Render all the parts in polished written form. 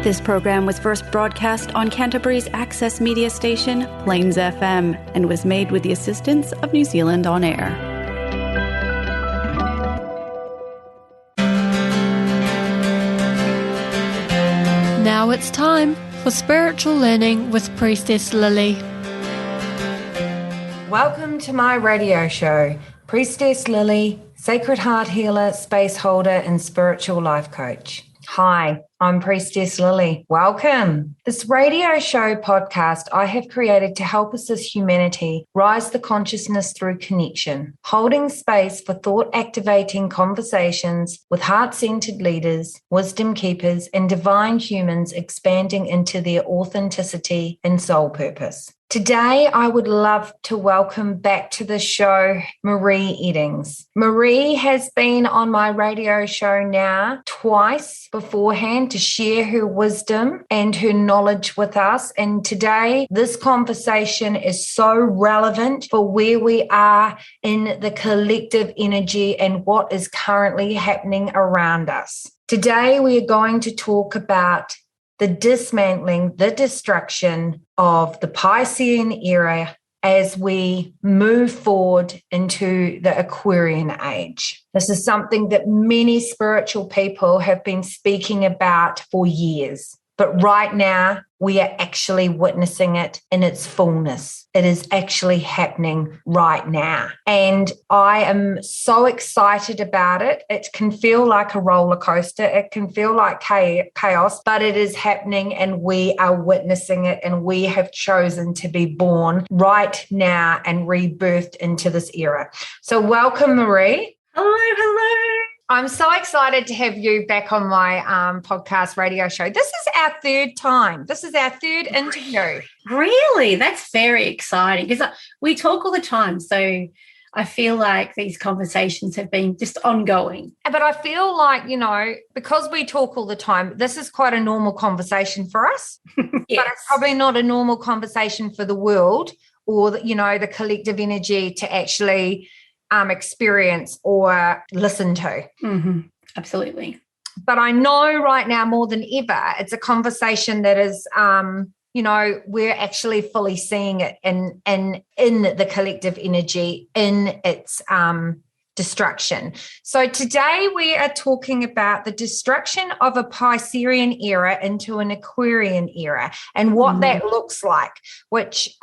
This program was first broadcast on Canterbury's access media station, Plains FM, and was made with the assistance of New Zealand On Air. Now it's time for Spiritual Learning with Priestess Lily. Welcome to my radio show, Priestess Lily, Sacred Heart Healer, Space Holder, and Spiritual Life Coach. Hi, I'm Priestess Lily. Welcome. This radio show podcast I have created to help us as humanity rise the consciousness through connection, holding space for thought-activating conversations with heart-centered leaders, wisdom keepers, and divine humans expanding into their authenticity and soul purpose. Today, I would love to welcome back to the show Maree Eddings. Maree has been on my radio show now twice beforehand to share her wisdom and her knowledge with us. And today, this conversation is so relevant for where we are in the collective energy and what is currently happening around us. Today, we are going to talk about the dismantling, the destruction of the Piscean era as we move forward into the Aquarian age. This is something that many spiritual people have been speaking about for years. But right now, we are actually witnessing it in its fullness. It is actually happening right now. And I am so excited about it. It can feel like a roller coaster. It can feel like chaos, but it is happening and we are witnessing it, and we have chosen to be born right now and rebirthed into this era. So welcome, Maree. Hello. I'm so excited to have you back on my podcast radio show. This is our third time. This is our third interview. Really? That's very exciting because we talk all the time. So I feel like these conversations have been just ongoing. But I feel like, because we talk all the time, this is quite a normal conversation for us. Yes. But it's probably not a normal conversation for the world or, the collective energy to actually experience or listen to. Mm-hmm. Absolutely. But I know right now more than ever, it's a conversation that is, we're actually fully seeing it in the collective energy, in its destruction. So today we are talking about the destruction of a Piscean era into an Aquarian era and what that looks like, which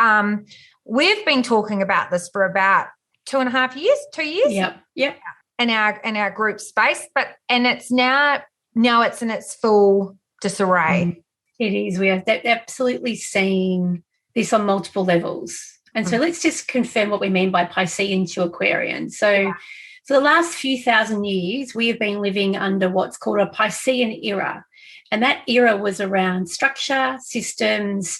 we've been talking about this for about 2.5 years, 2 years. Yep. In our group space, and it's now it's in its full disarray. It is. We have absolutely seen this on multiple levels. And so let's just confirm what we mean by Piscean to Aquarian. So for the last few thousand years, we have been living under what's called a Piscean era. And that era was around structure, systems,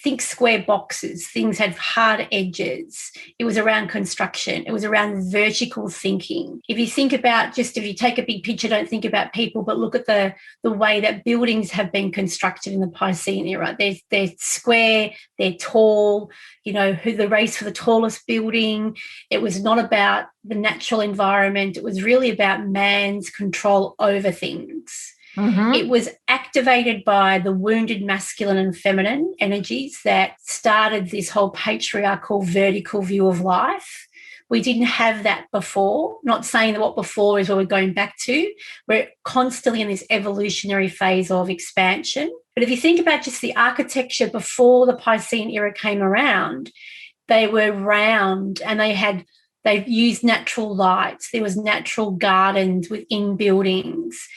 think square boxes. Things had hard edges. It was around construction. It was around vertical thinking. If you think about if you take a big picture, don't think about people, but look at the way that buildings have been constructed in the Piscean era. They're square, they're tall, the race for the tallest building. It was not about the natural environment. It was really about man's control over things. Mm-hmm. It was activated by the wounded masculine and feminine energies that started this whole patriarchal vertical view of life. We didn't have that before. Not saying that what before is what we're going back to. We're constantly in this evolutionary phase of expansion. But if you think about just the architecture before the Piscean era came around, they were round and they used natural lights. There was natural gardens within buildings.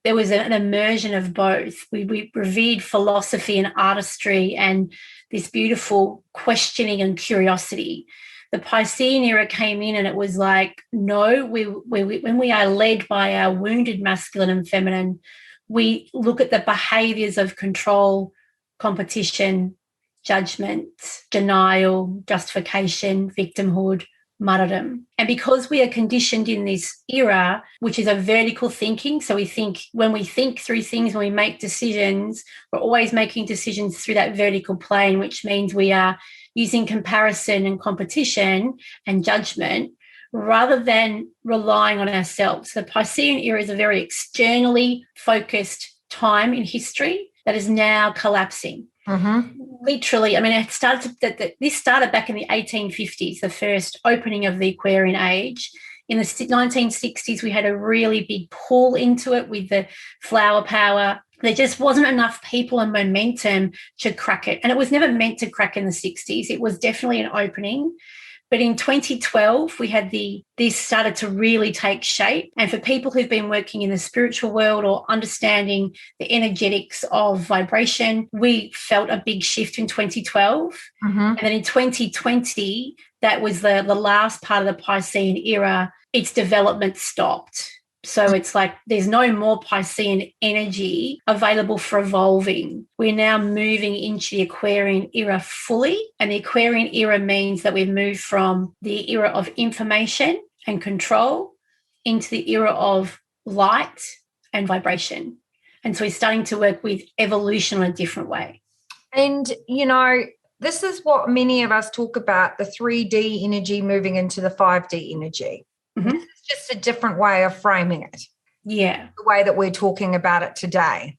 There was an immersion of both. We revered philosophy and artistry and this beautiful questioning and curiosity. The Piscean era came in and it was like, no, when we are led by our wounded masculine and feminine, we look at the behaviours of control, competition, judgment, denial, justification, victimhood, martyrdom. And because we are conditioned in this era, which is a vertical thinking, so when we think through things, when we make decisions, we're always making decisions through that vertical plane, which means we are using comparison and competition and judgment rather than relying on ourselves. The Piscean era is a very externally focused time in history that is now collapsing. Mm-hmm. Literally, I mean, this started back in the 1850s, the first opening of the Aquarian age. In the 1960s, we had a really big pull into it with the flower power. There just wasn't enough people and momentum to crack it. And it was never meant to crack in the 60s. It was definitely an opening. But in 2012, we had this started to really take shape. And for people who've been working in the spiritual world or understanding the energetics of vibration, we felt a big shift in 2012. Mm-hmm. And then in 2020, that was the last part of the Piscean era. Its development stopped. So it's like there's no more Piscean energy available for evolving. We're now moving into the Aquarian era fully. And the Aquarian era means that we've moved from the era of information and control into the era of light and vibration. And so we're starting to work with evolution in a different way. And, you know, this is what many of us talk about, the 3D energy moving into the 5D energy. Mm-hmm. This is just a different way of framing it. Yeah. The way that we're talking about it today.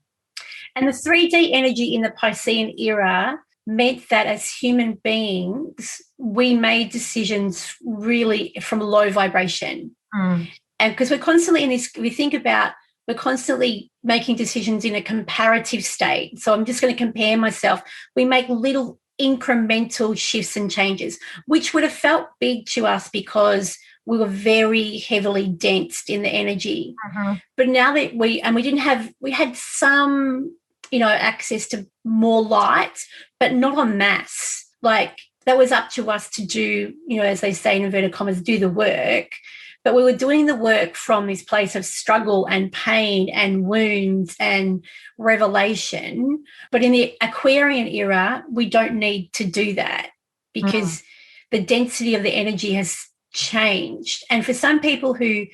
And the 3D energy in the Piscean era meant that as human beings, we made decisions really from low vibration. And because we're constantly in this, we're constantly making decisions in a comparative state. So I'm just going to compare myself. We make little incremental shifts and changes, which would have felt big to us because we were very heavily densed in the energy. Mm-hmm. But now that we had some, access to more light, but not en masse. Like that was up to us to do, as they say in inverted commas, do the work. But we were doing the work from this place of struggle and pain and wounds and revelation. But in the Aquarian era, we don't need to do that because the density of the energy has changed. And for some people who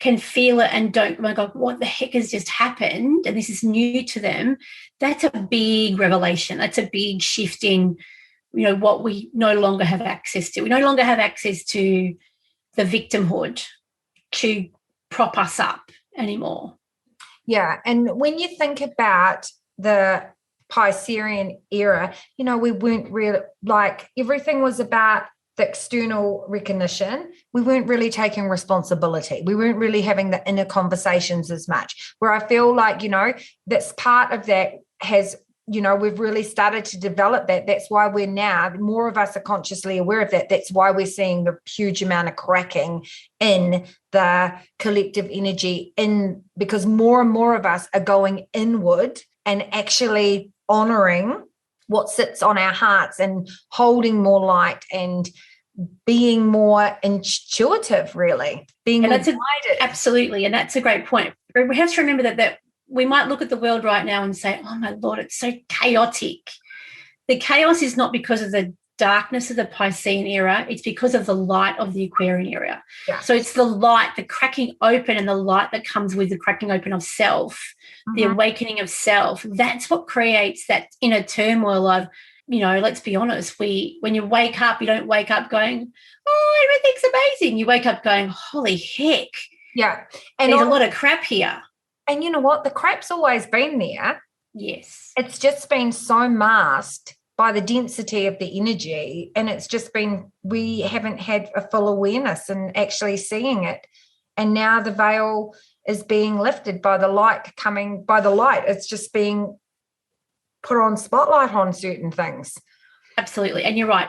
can feel it and don't, oh my God, what the heck has just happened? And this is new to them. That's a big revelation. That's a big shift in, what we no longer have access to. We no longer have access to the victimhood to prop us up anymore. Yeah. And when you think about the Piscean era, we weren't really, like, everything was about the external recognition. We weren't really taking responsibility. We weren't really having the inner conversations as much, where I feel like, that's part of that has, we've really started to develop that. That's why we're now, more of us are consciously aware of that. That's why we're seeing the huge amount of cracking in the collective energy because more and more of us are going inward and actually honoring what sits on our hearts and holding more light and being more intuitive, really, being more guided. Absolutely. And that's a great point. We have to remember that we might look at the world right now and say, oh, my Lord, it's so chaotic. The chaos is not because of the darkness of the Piscean era. It's because of the light of the Aquarian era. Yeah. So it's the light, the cracking open and the light that comes with the cracking open of self, the awakening of self. That's what creates that inner turmoil of, let's be honest, when you wake up, you don't wake up going, oh, everything's amazing. You wake up going, holy heck. Yeah. And there's a lot of crap here. And you know what? The crap's always been there. Yes. It's just been so masked by the density of the energy. And it's just been, we haven't had a full awareness and actually seeing it. And now the veil is being lifted by the light It's just being put on spotlight on certain things. Absolutely. And you're right.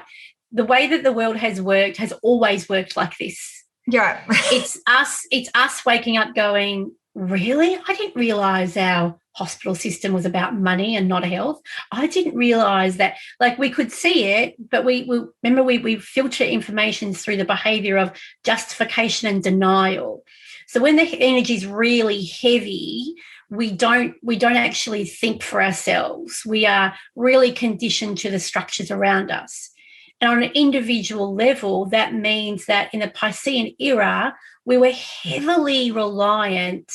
The way that the world has worked has always worked like this. Yeah. It's us waking up going, really? I didn't realize our hospital system was about money and not health. I didn't realize that, like, we could see it, but we remember we filter information through the behavior of justification and denial. So when the energy is really heavy, we don't actually think for ourselves. We are really conditioned to the structures around us. And on an individual level, that means that in the Piscean era, we were heavily reliant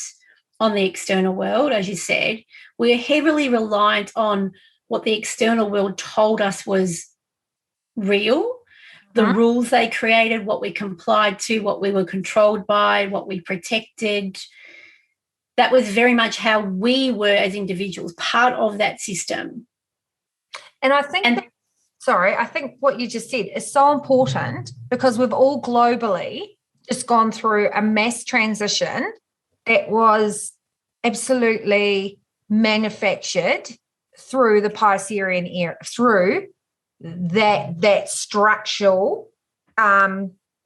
on the external world, as you said. We were heavily reliant on what the external world told us was real, the rules they created, what we complied to, what we were controlled by, what we protected. That was very much how we were as individuals, part of that system. And I think, I think what you just said is so important because we've all globally just gone through a mass transition that was absolutely manufactured through the Piscean era, through that structural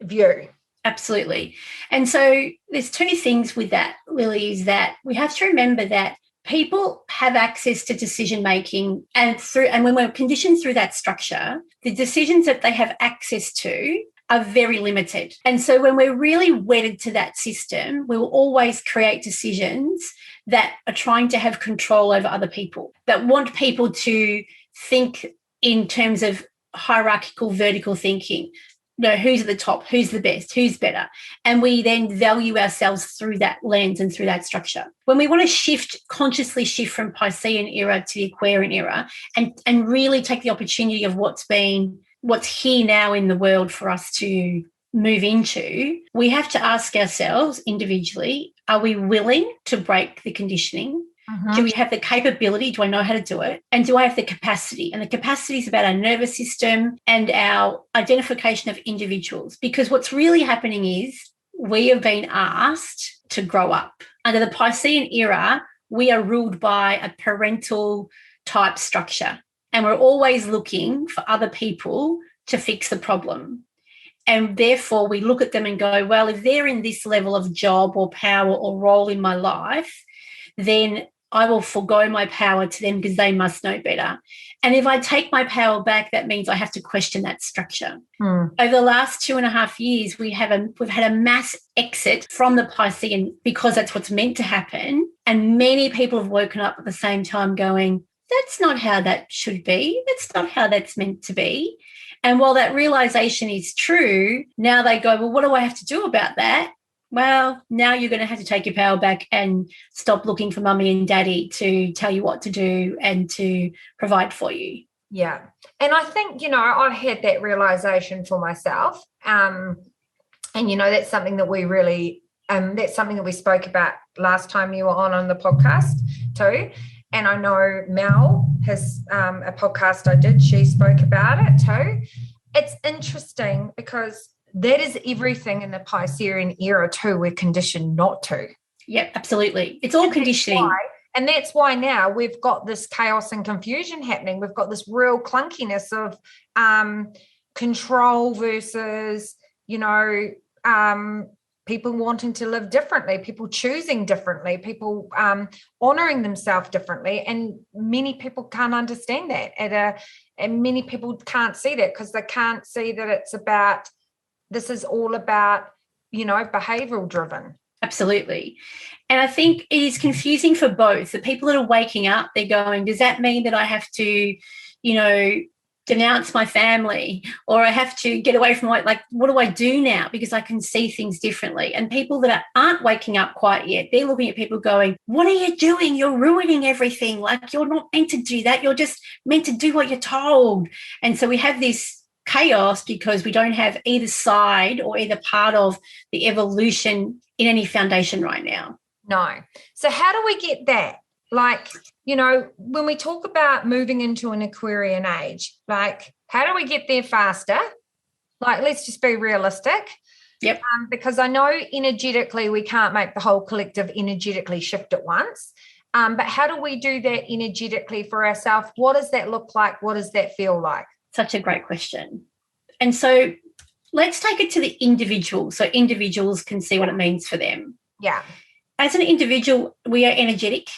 view. Absolutely. And so there's two things with that, Lily, is that we have to remember that people have access to decision making, and when we're conditioned through that structure, the decisions that they have access to are very limited. And so when we're really wedded to that system, we will always create decisions that are trying to have control over other people, that want people to think in terms of hierarchical, vertical thinking. Who's at the top, who's the best, who's better. And we then value ourselves through that lens and through that structure. When we want to consciously shift from Piscean era to the Aquarian era and really take the opportunity of what's here now in the world for us to move into, we have to ask ourselves individually, are we willing to break the conditioning? Mm-hmm. Do we have the capability? Do I know how to do it? And do I have the capacity? And the capacity is about our nervous system and our identification of individuals. Because what's really happening is we have been asked to grow up. Under the Piscean era, we are ruled by a parental type structure. And we're always looking for other people to fix the problem. And therefore, we look at them and go, well, if they're in this level of job or power or role in my life, then I will forego my power to them because they must know better. And if I take my power back, that means I have to question that structure. Over the last 2.5 years, we've had a mass exit from the Piscean because that's what's meant to happen. And many people have woken up at the same time going, that's not how that should be. That's not how that's meant to be. And while that realization is true, now they go, well, what do I have to do about that? Well, now you're going to have to take your power back and stop looking for mummy and daddy to tell you what to do and to provide for you. Yeah. And I think, I've had that realization for myself. And, that's something that we really, that's something that we spoke about last time you were on the podcast too. And I know Mel has a podcast I did. She spoke about it too. It's interesting because that is everything in the Piscean era too. We're conditioned not to. Yep, absolutely. It's all conditioning. And that's why now we've got this chaos and confusion happening. We've got this real clunkiness of control versus, people wanting to live differently, people choosing differently, people honouring themselves differently. And many people can't understand that. And many people can't see that because they can't see that this is all about, behavioural driven. Absolutely. And I think it is confusing for both. The people that are waking up, they're going, does that mean that I have to, denounce my family, or I have to get away from what do I do now? Because I can see things differently. And people that aren't waking up quite yet, they're looking at people going, what are you doing? You're ruining everything. You're not meant to do that. You're just meant to do what you're told. And so we have this chaos because we don't have either side or either part of the evolution in any foundation right now. No. So how do we get that? When we talk about moving into an Aquarian age, how do we get there faster? Let's just be realistic. Yep. Because I know energetically we can't make the whole collective energetically shift at once. But how do we do that energetically for ourselves? What does that look like? What does that feel like? Such a great question. And so let's take it to the individual so individuals can see what it means for them. Yeah. As an individual, we are energetic.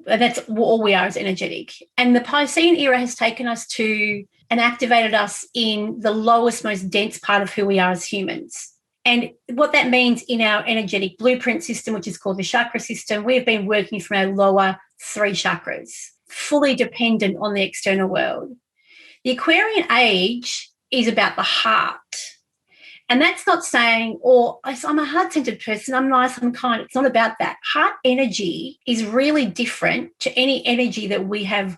That's all we are, is energetic. And the Piscean era has taken us to and activated us in the lowest, most dense part of who we are as humans. And what that means in our energetic blueprint system, which is called the chakra system, we've been working from our lower 3 chakras, fully dependent on the external world. The Aquarian age is about the heart. And that's not saying, I'm a heart-centered person, I'm nice, I'm kind. It's not about that. Heart energy is really different to any energy that we have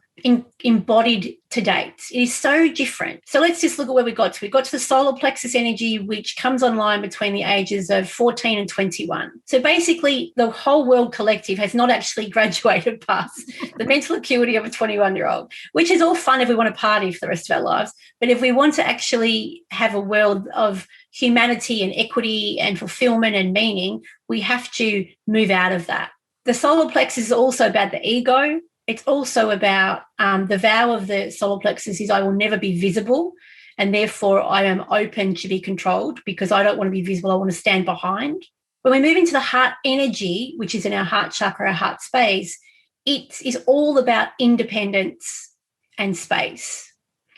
embodied to date. It is so different. So let's just look at where we got to. We got to the solar plexus energy, which comes online between the ages of 14 and 21. So basically, the whole world collective has not actually graduated past the mental acuity of a 21-year-old, which is all fun if we want to party for the rest of our lives. But if we want to actually have a world of humanity and equity and fulfillment and meaning, we have to move out of that. The solar plexus is also about the ego. It's also about the vow of the solar plexus is I will never be visible, and therefore I am open to be controlled because I don't want to be visible. I want to stand behind. When we move into the heart energy, which is in our heart chakra, our heart space, it is all about independence and space.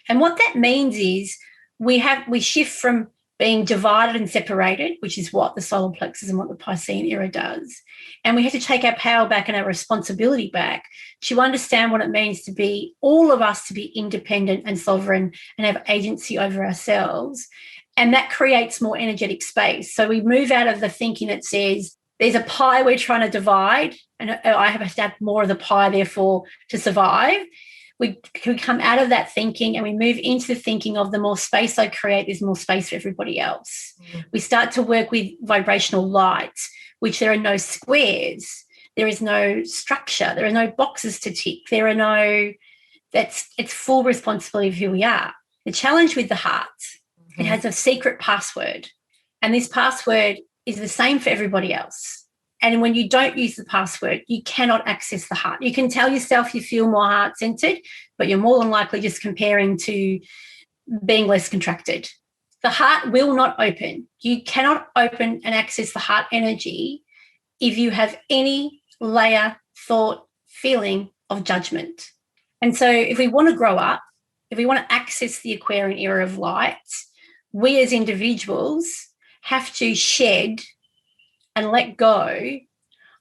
And what that means is we shift from being divided and separated, which is what the solar plexus and what the Piscean era does. And we have to take our power back and our responsibility back to understand what it means to be, all of us to be independent and sovereign and have agency over ourselves. And that creates more energetic space. So we move out of the thinking that says there's a pie we're trying to divide and I have to have more of the pie, therefore, to survive. We come out of that thinking and we move into the thinking of the more space I create, there's more space for everybody else. Mm. We start to work with vibrational light, which there are no squares, there is no structure, there are no boxes to tick, it's full responsibility of who we are. The challenge with the heart, it has a secret password, and this password is the same for everybody else. And when you don't use the password, you cannot access the heart. You can tell yourself you feel more heart-centered, but you're more than likely just comparing to being less contracted. The heart will not open. You cannot open and access the heart energy if you have any layer, thought, feeling of judgment. And so if we want to grow up, if we want to access the Aquarian era of light, we as individuals have to shed and let go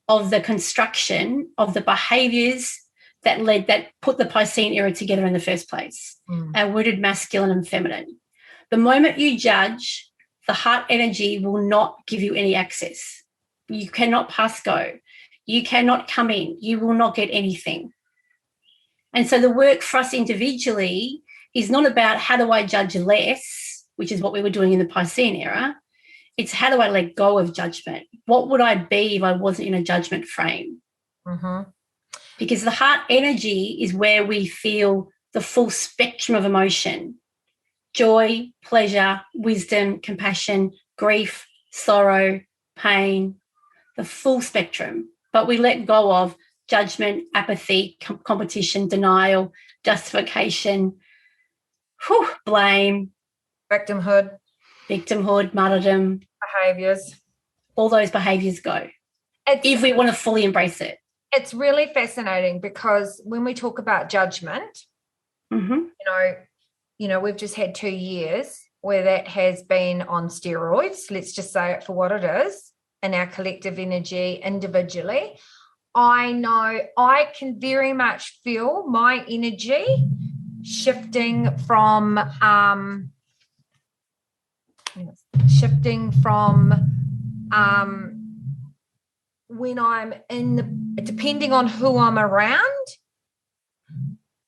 of the construction of the behaviours that put the Piscean era together in the first place, our rooted masculine and feminine. The moment you judge, the heart energy will not give you any access. You cannot pass go. You cannot come in. You will not get anything. And so the work for us individually is not about how do I judge less, which is what we were doing in the Piscean era. It's how do I let go of judgment? What would I be if I wasn't in a judgment frame? Mm-hmm. Because the heart energy is where we feel the full spectrum of emotion: joy, pleasure, wisdom, compassion, grief, sorrow, pain, the full spectrum. But we let go of judgment, apathy, competition, denial, justification, blame, victimhood, martyrdom, behaviours. All those behaviours go if we want to fully embrace it. It's really fascinating because when we talk about judgment, you know, we've just had 2 years where that has been on steroids. Let's just say it for what it is in our collective energy individually. I know I can very much feel my energy shifting from when I'm depending on who I'm around,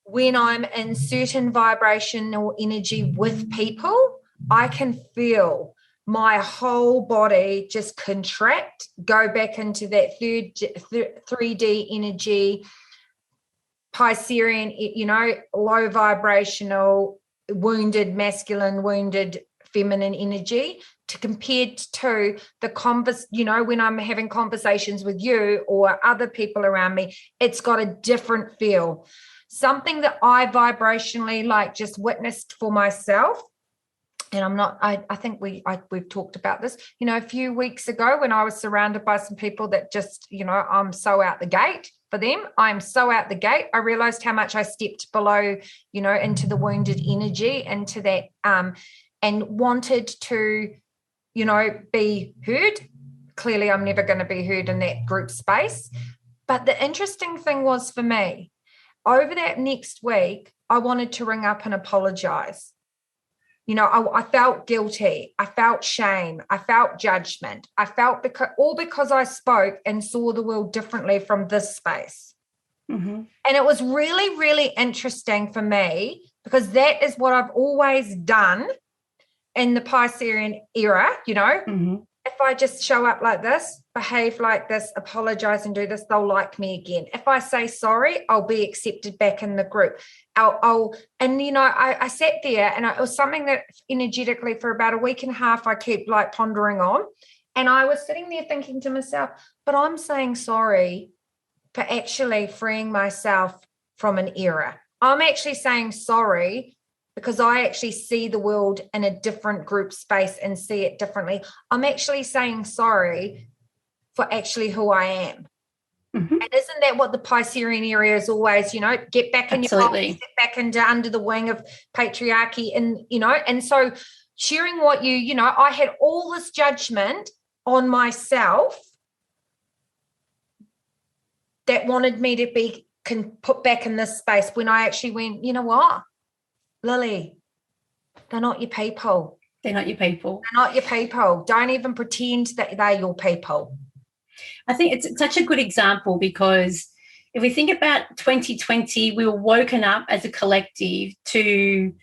when I'm in certain vibrational energy with people, I can feel my whole body just contract, go back into that 3D energy, Piscean, you know, low vibrational, wounded masculine, wounded feminine energy, to compared to the when I'm having conversations with you or other people around me, it's got a different feel. Something that I vibrationally like just witnessed for myself, and I think we've talked about this, you know, a few weeks ago when I was surrounded by some people that just, you know, I'm so out the gate for them. I'm so out the gate. I realized how much I stepped below, you know, into the wounded energy, into that, and wanted to, you know, be heard. Clearly, I'm never going to be heard in that group space. But the interesting thing was for me, over that next week, I wanted to ring up and apologize. You know, I felt guilty. I felt shame. I felt judgment. I felt because I spoke and saw the world differently from this space. And it was really, really interesting for me because that is what I've always done in the Piscean era, you know. If I just show up like this, behave like this, apologize and do this, they'll like me again. If I say sorry, I'll be accepted back in the group. And, you know, I sat there and it was something that energetically for about a week and a half, I kept like pondering on. And I was sitting there thinking to myself, but I'm saying sorry for actually freeing myself from an era. I'm actually saying sorry because I actually see the world in a different group space and see it differently. I'm actually saying sorry for actually who I am. And isn't that what the Piscean area is always, you know, get back in your body, get back into under the wing of patriarchy and, you know, and so sharing what you know, I had all this judgment on myself that wanted me to be put back in this space when I actually went, you know what? Lily, they're not your people. They're not your people. They're not your people. Don't even pretend that they're your people. I think it's such a good example because if we think about 2020, we were woken up as a collective to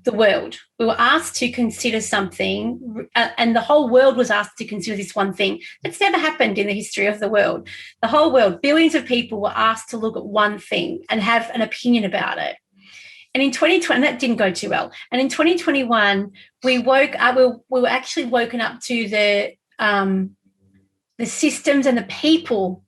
the world. We were asked to consider something and the whole world was asked to consider this one thing. That's never happened in the history of the world. The whole world, billions of people were asked to look at one thing and have an opinion about it. And in 2020, that didn't go too well. And in 2021, we woke up. We were actually woken up to the systems and the people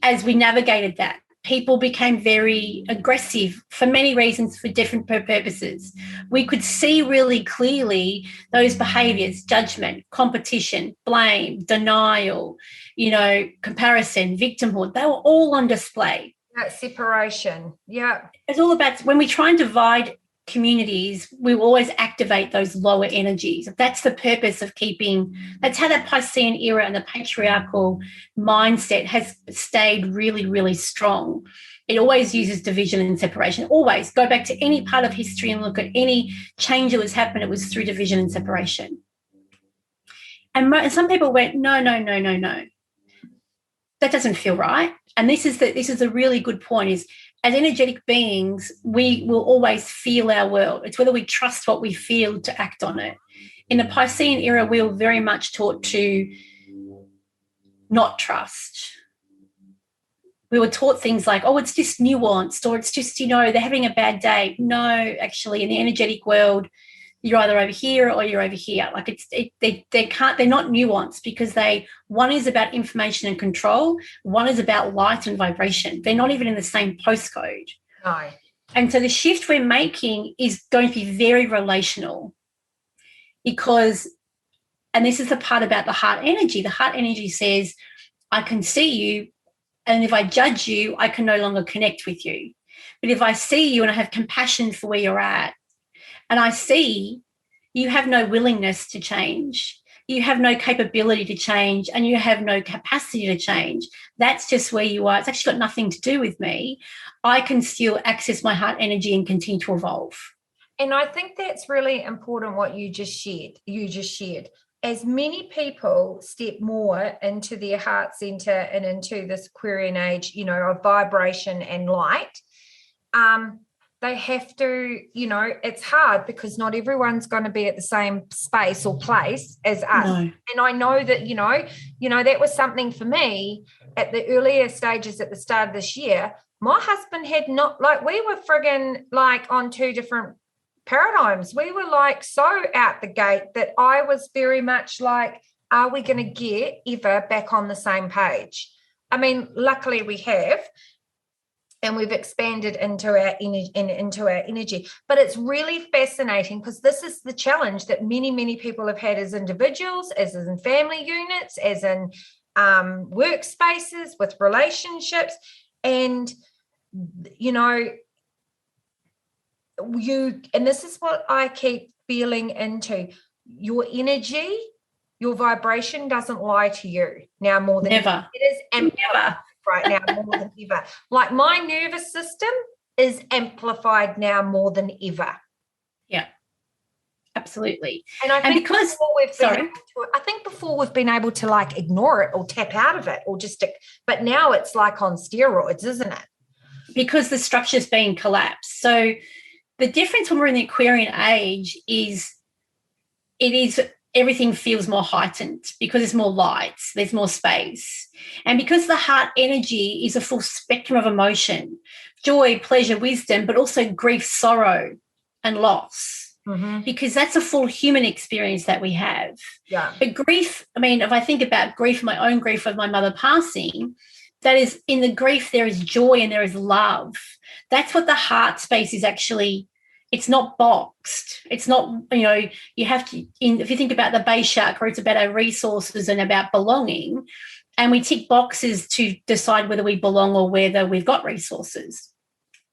as we navigated that. People became very aggressive for many reasons, for different purposes. We could see really clearly those behaviours: judgment, competition, blame, denial, you know, comparison, victimhood. They were all on display. That separation, yeah. It's all about when we try and divide communities, we will always activate those lower energies. That's the purpose of keeping, that's how that Piscean era and the patriarchal mindset has stayed really, really strong. It always uses division and separation. Always go back to any part of history and look at any change that was happened, it was through division and separation. And some people went, no. That doesn't feel right. And this is a really good point, is as energetic beings, we will always feel our world. It's whether we trust what we feel to act on it. In the Piscean era, we were very much taught to not trust. We were taught things like, oh, it's just nuanced, or it's just, you know, they're having a bad day. No, actually, in the energetic world, you're either over here or you're over here. Like they're not nuanced because one is about information and control, one is about light and vibration. They're not even in the same postcode. No. And so the shift we're making is going to be very relational because, and this is the part about the heart energy. The heart energy says, I can see you, and if I judge you, I can no longer connect with you. But if I see you and I have compassion for where you're at, and I see you have no willingness to change, you have no capability to change, and you have no capacity to change, that's just where you are. It's actually got nothing to do with me. I can still access my heart energy and continue to evolve. And I think that's really important what you just shared. As many people step more into their heart center and into this Aquarian age, you know, of vibration and light, they have to, you know, it's hard because not everyone's going to be at the same space or place as us. No. And I know that, you know, that was something for me at the earlier stages at the start of this year. My husband had not, like, we were friggin' like on two different paradigms. We were like so out the gate that I was very much like, are we going to get ever back on the same page? I mean, luckily we have. And we've expanded into our energy. But it's really fascinating because this is the challenge that many, many people have had as individuals, as in family units, as in workspaces, with relationships. And, you know, and this is what I keep feeling into, your energy, your vibration doesn't lie to you now more than ever. It is amplified right now more than ever. Like my nervous system is amplified now more than ever. Yeah, absolutely. And I think before we've been able to like ignore it or tap out of it or just, but now it's like on steroids, isn't it? because the structure's been collapsed. So the difference when we're in the Aquarian age is everything feels more heightened because there's more light, there's more space. And because the heart energy is a full spectrum of emotion, joy, pleasure, wisdom, but also grief, sorrow, and loss. Because that's a full human experience that we have. Yeah. But grief, I mean, if I think about grief, my own grief of my mother passing, that is, in the grief there is joy and there is love. That's what the heart space is actually. It's not boxed. It's not, you have to, if you think about the base chakra, it's about our resources and about belonging. And we tick boxes to decide whether we belong or whether we've got resources.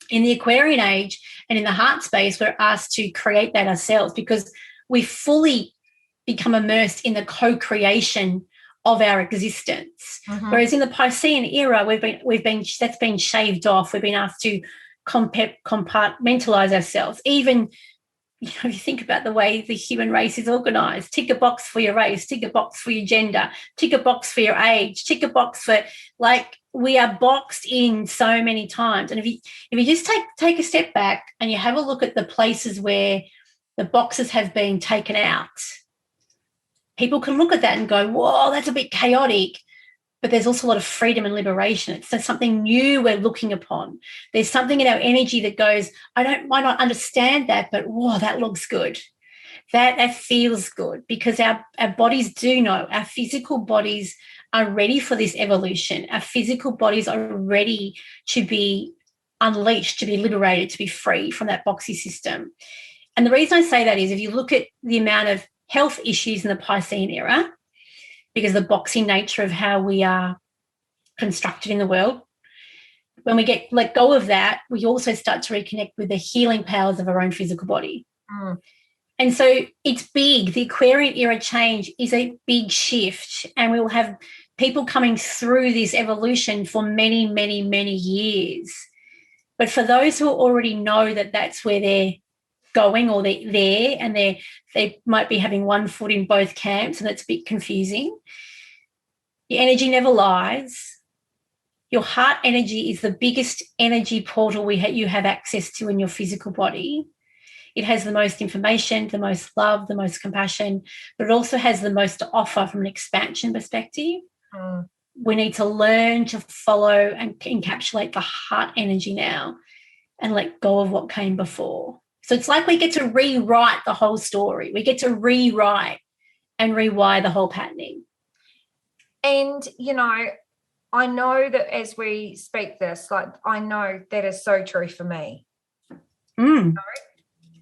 In the Aquarian age and in the heart space, we're asked to create that ourselves because we fully become immersed in the co-creation of our existence. Whereas in the Piscean era, that's been shaved off. We've been asked to compartmentalize ourselves. Even, if you think about the way the human race is organized, tick a box for your race, tick a box for your gender, tick a box for your age, tick a box for, we are boxed in so many times. And if you just take a step back and you have a look at the places where the boxes have been taken out, people can look at that and go, whoa, that's a bit chaotic. But there's also a lot of freedom and liberation. It's something new we're looking upon. There's something in our energy that goes, might not understand that, but whoa, that looks good. That feels good, because our bodies do know. Our physical bodies are ready for this evolution. Our physical bodies are ready to be unleashed, to be liberated, to be free from that boxy system. And the reason I say that is if you look at the amount of health issues in the Piscean era, because of the boxy nature of how we are constructed in the world, when we let go of that, we also start to reconnect with the healing powers of our own physical body. And so it's big. The Aquarian era change is a big shift, and we will have people coming through this evolution for many, many, many years. But for those who already know that that's where they're going, or they're there, and they might be having one foot in both camps, and it's a bit confusing. Your energy never lies. Your heart energy is the biggest energy portal you have access to in your physical body. It has the most information, the most love, the most compassion, but it also has the most to offer from an expansion perspective. We need to learn to follow and encapsulate the heart energy now and let go of what came before. So it's like we get to rewrite the whole story. We get to rewrite and rewire the whole patterning. And, I know that as we speak this, I know that is so true for me.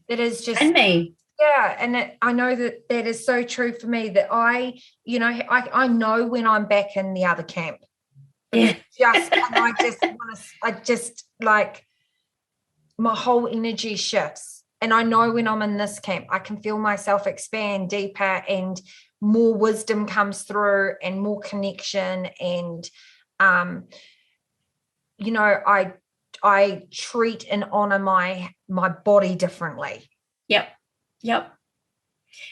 It is just... And me. Yeah, and I know that is so true for me, that I know when I'm back in the other camp. Yeah. I just my whole energy shifts. And I know when I'm in this camp, I can feel myself expand deeper, and more wisdom comes through, and more connection. And, I treat and honor my body differently. Yep.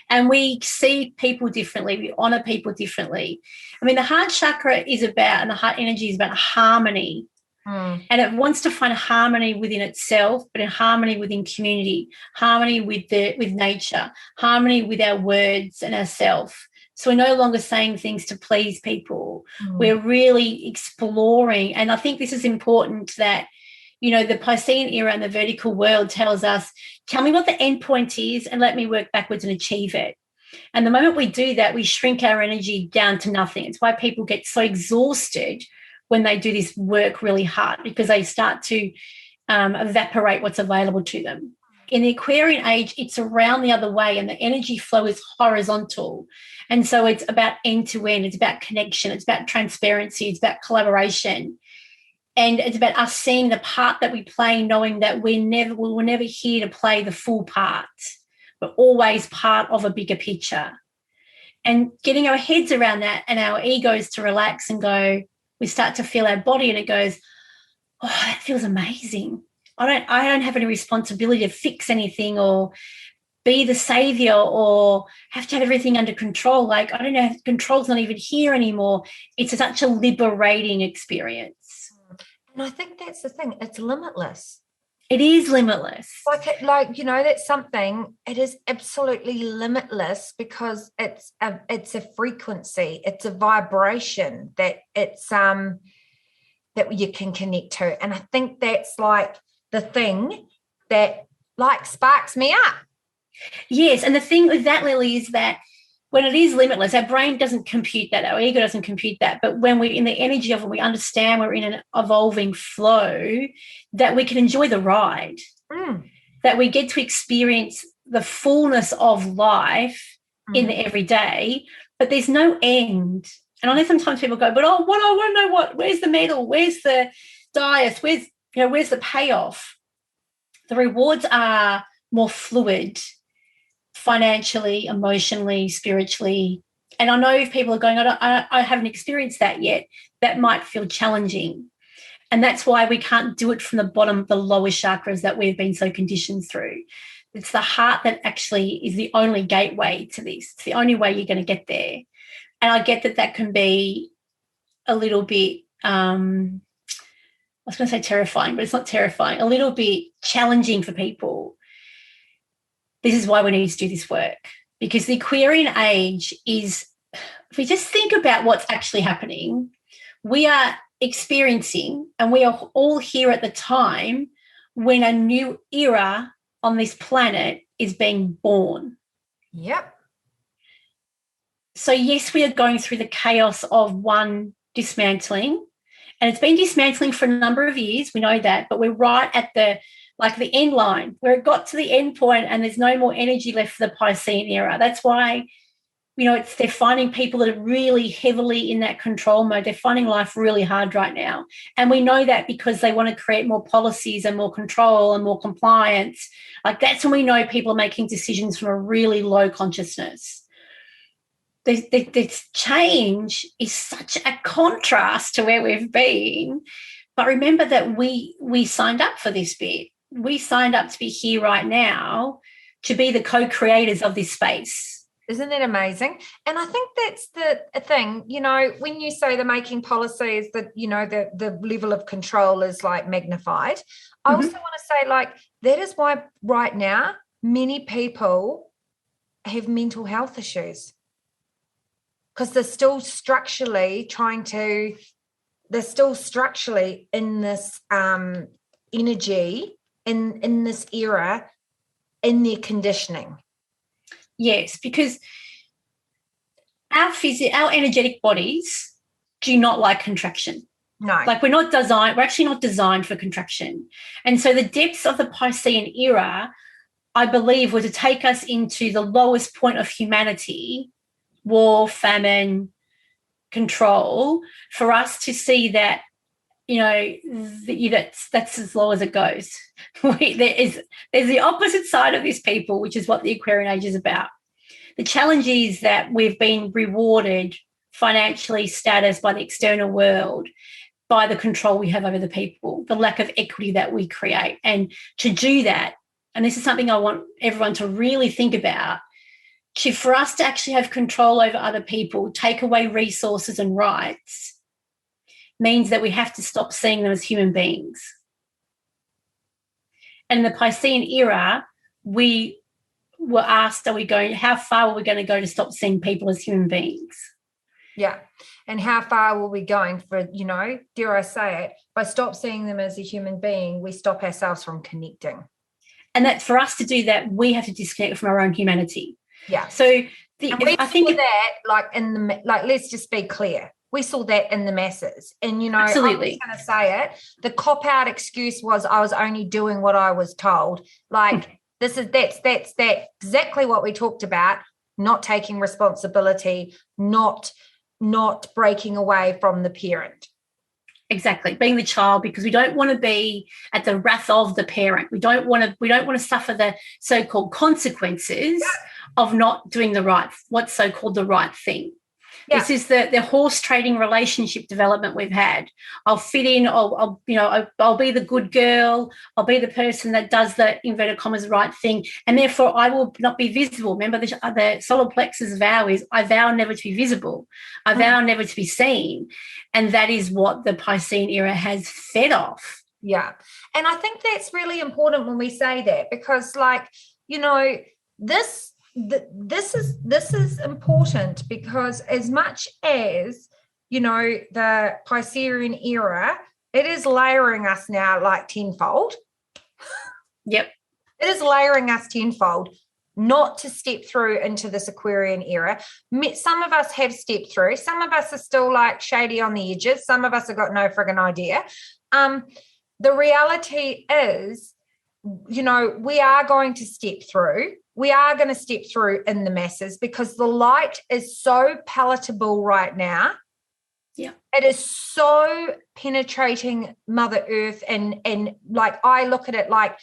And we see people differently. We honor people differently. I mean, the heart chakra is about, and the heart energy is about harmony. And it wants to find harmony within itself, but in harmony within community, harmony with nature, harmony with our words and ourself. So we're no longer saying things to please people. We're really exploring. And I think this is important, that, the Piscean era and the vertical world tells us, tell me what the end point is and let me work backwards and achieve it. And the moment we do that, we shrink our energy down to nothing. It's why people get so exhausted when they do this work really hard, because they start to evaporate what's available to them. In the Aquarian age, it's around the other way, and the energy flow is horizontal. And so it's about end-to-end. It's about connection. It's about transparency. It's about collaboration. And it's about us seeing the part that we play, knowing that we were never here to play the full part. We're always part of a bigger picture. And getting our heads around that and our egos to relax and go, we start to feel our body, and it goes, oh, that feels amazing. I don't have any responsibility to fix anything or be the savior or have to have everything under control. I don't know, control's not even here anymore. It's such a liberating experience. And I think that's the thing. It's limitless. It is limitless. That's something, it is absolutely limitless because it's a frequency, it's a vibration that that you can connect to. And I think that's like the thing that like sparks me up. Yes. And the thing with that, Lily, is that when it is limitless, our brain doesn't compute that, our ego doesn't compute that. But when we're in the energy of it, we understand we're in an evolving flow, that we can enjoy the ride, that we get to experience the fullness of life in the everyday, but there's no end. And I know sometimes people go, but I want to know where's the medal? Where's the diet? Where's the payoff? The rewards are more fluid, financially, emotionally, spiritually. And I know if people are going, I haven't experienced that yet, that might feel challenging. And that's why we can't do it from the bottom, the lower chakras that we've been so conditioned through. It's the heart that actually is the only gateway to this. It's the only way you're going to get there. And I get that can be a little bit, I was going to say terrifying, but it's not terrifying, a little bit challenging for people. This is why we need to do this work, because the Aquarian age is, if we just think about what's actually happening, we are experiencing, and we are all here at the time when a new era on this planet is being born. Yep. So, yes, we are going through the chaos of one dismantling, and it's been dismantling for a number of years. We know that, but we're right at the end line where it got to the end point and there's no more energy left for the Piscean era. That's why, they're finding people that are really heavily in that control mode. They're finding life really hard right now. And we know that because they want to create more policies and more control and more compliance. That's when we know people are making decisions from a really low consciousness. This change is such a contrast to where we've been. But remember that we signed up for this bit. We signed up to be here right now to be the co-creators of this space. Isn't that amazing? And I think that's the thing, when you say they're making policies that, the level of control is magnified. I also want to say that is why right now many people have mental health issues, because they're still structurally in this energy, in this era, in their conditioning. Yes, because our energetic bodies do not like contraction. No. We're actually not designed for contraction. And so the depths of the Piscean era, I believe, were to take us into the lowest point of humanity, war, famine, control, for us to see that, that's as low as it goes. There's the opposite side of this, people, which is what the Aquarian age is about. The challenge is that we've been rewarded financially, status, by the external world, by the control we have over the people, the lack of equity that we create. And to do that, and this is something I want everyone to really think about, for us to actually have control over other people, take away resources and rights, means that we have to stop seeing them as human beings. And in the Piscean era, we were asked, how far are we going to go to stop seeing people as human beings? Yeah. And how far were we going for, dare I say it, by stop seeing them as a human being, we stop ourselves from connecting. And that for us to do that, we have to disconnect from our own humanity. Yeah. So I think that let's just be clear. We saw that in the masses. And, absolutely. I'm just going to say it. The cop-out excuse was I was only doing what I was told. That's exactly what we talked about, not taking responsibility, not breaking away from the parent. Exactly, being the child, because we don't want to be at the wrath of the parent. We don't want to suffer the so-called consequences of not doing what's so-called the right thing. Yeah. This is the horse trading relationship development we've had. I'll fit in. I'll be the good girl. I'll be the person that does the inverted commas right thing, and therefore I will not be visible. Remember, the solar plexus vow is I vow never to be visible. I vow never to be seen, and that is what the Piscean era has fed off. Yeah, and I think that's really important when we say that, because, like, you know, this is important, because as much as, you know, the Piscean era, it is layering us now like tenfold. Yep. It is layering us tenfold not to step through into this Aquarian era. Some of us have stepped through. Some of us are still like shady on the edges. Some of us have got no friggin' idea. The reality is, you know, we are going to step through. We are going to step through in the masses, because the light is so palatable right now. Yeah. It is so penetrating Mother Earth, and like, I look at it like